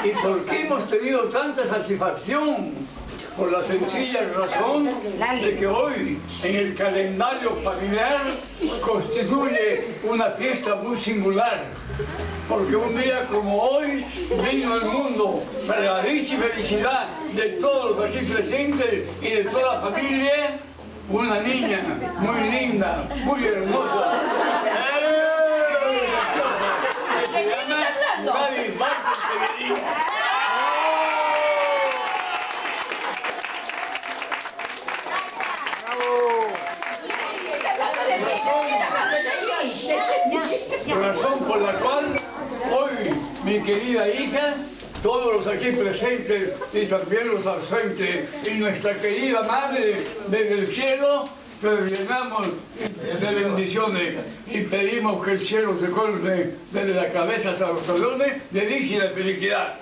¿Y por qué hemos tenido tanta satisfacción? Por la sencilla razón de que hoy, en el calendario familiar, constituye una fiesta muy singular. Porque un día como hoy vino al mundo para la dicha y felicidad de todos los aquí presentes y de toda la familia, una niña muy linda, muy hermosa. Que se llama Gaby Vázquez Peguerín. Razón por la cual hoy mi querida hija, todos los aquí presentes y también los ausentes y nuestra querida madre desde el cielo, les llenamos de bendiciones y pedimos que el cielo se colme desde la cabeza hasta los talones de dicha y de felicidad.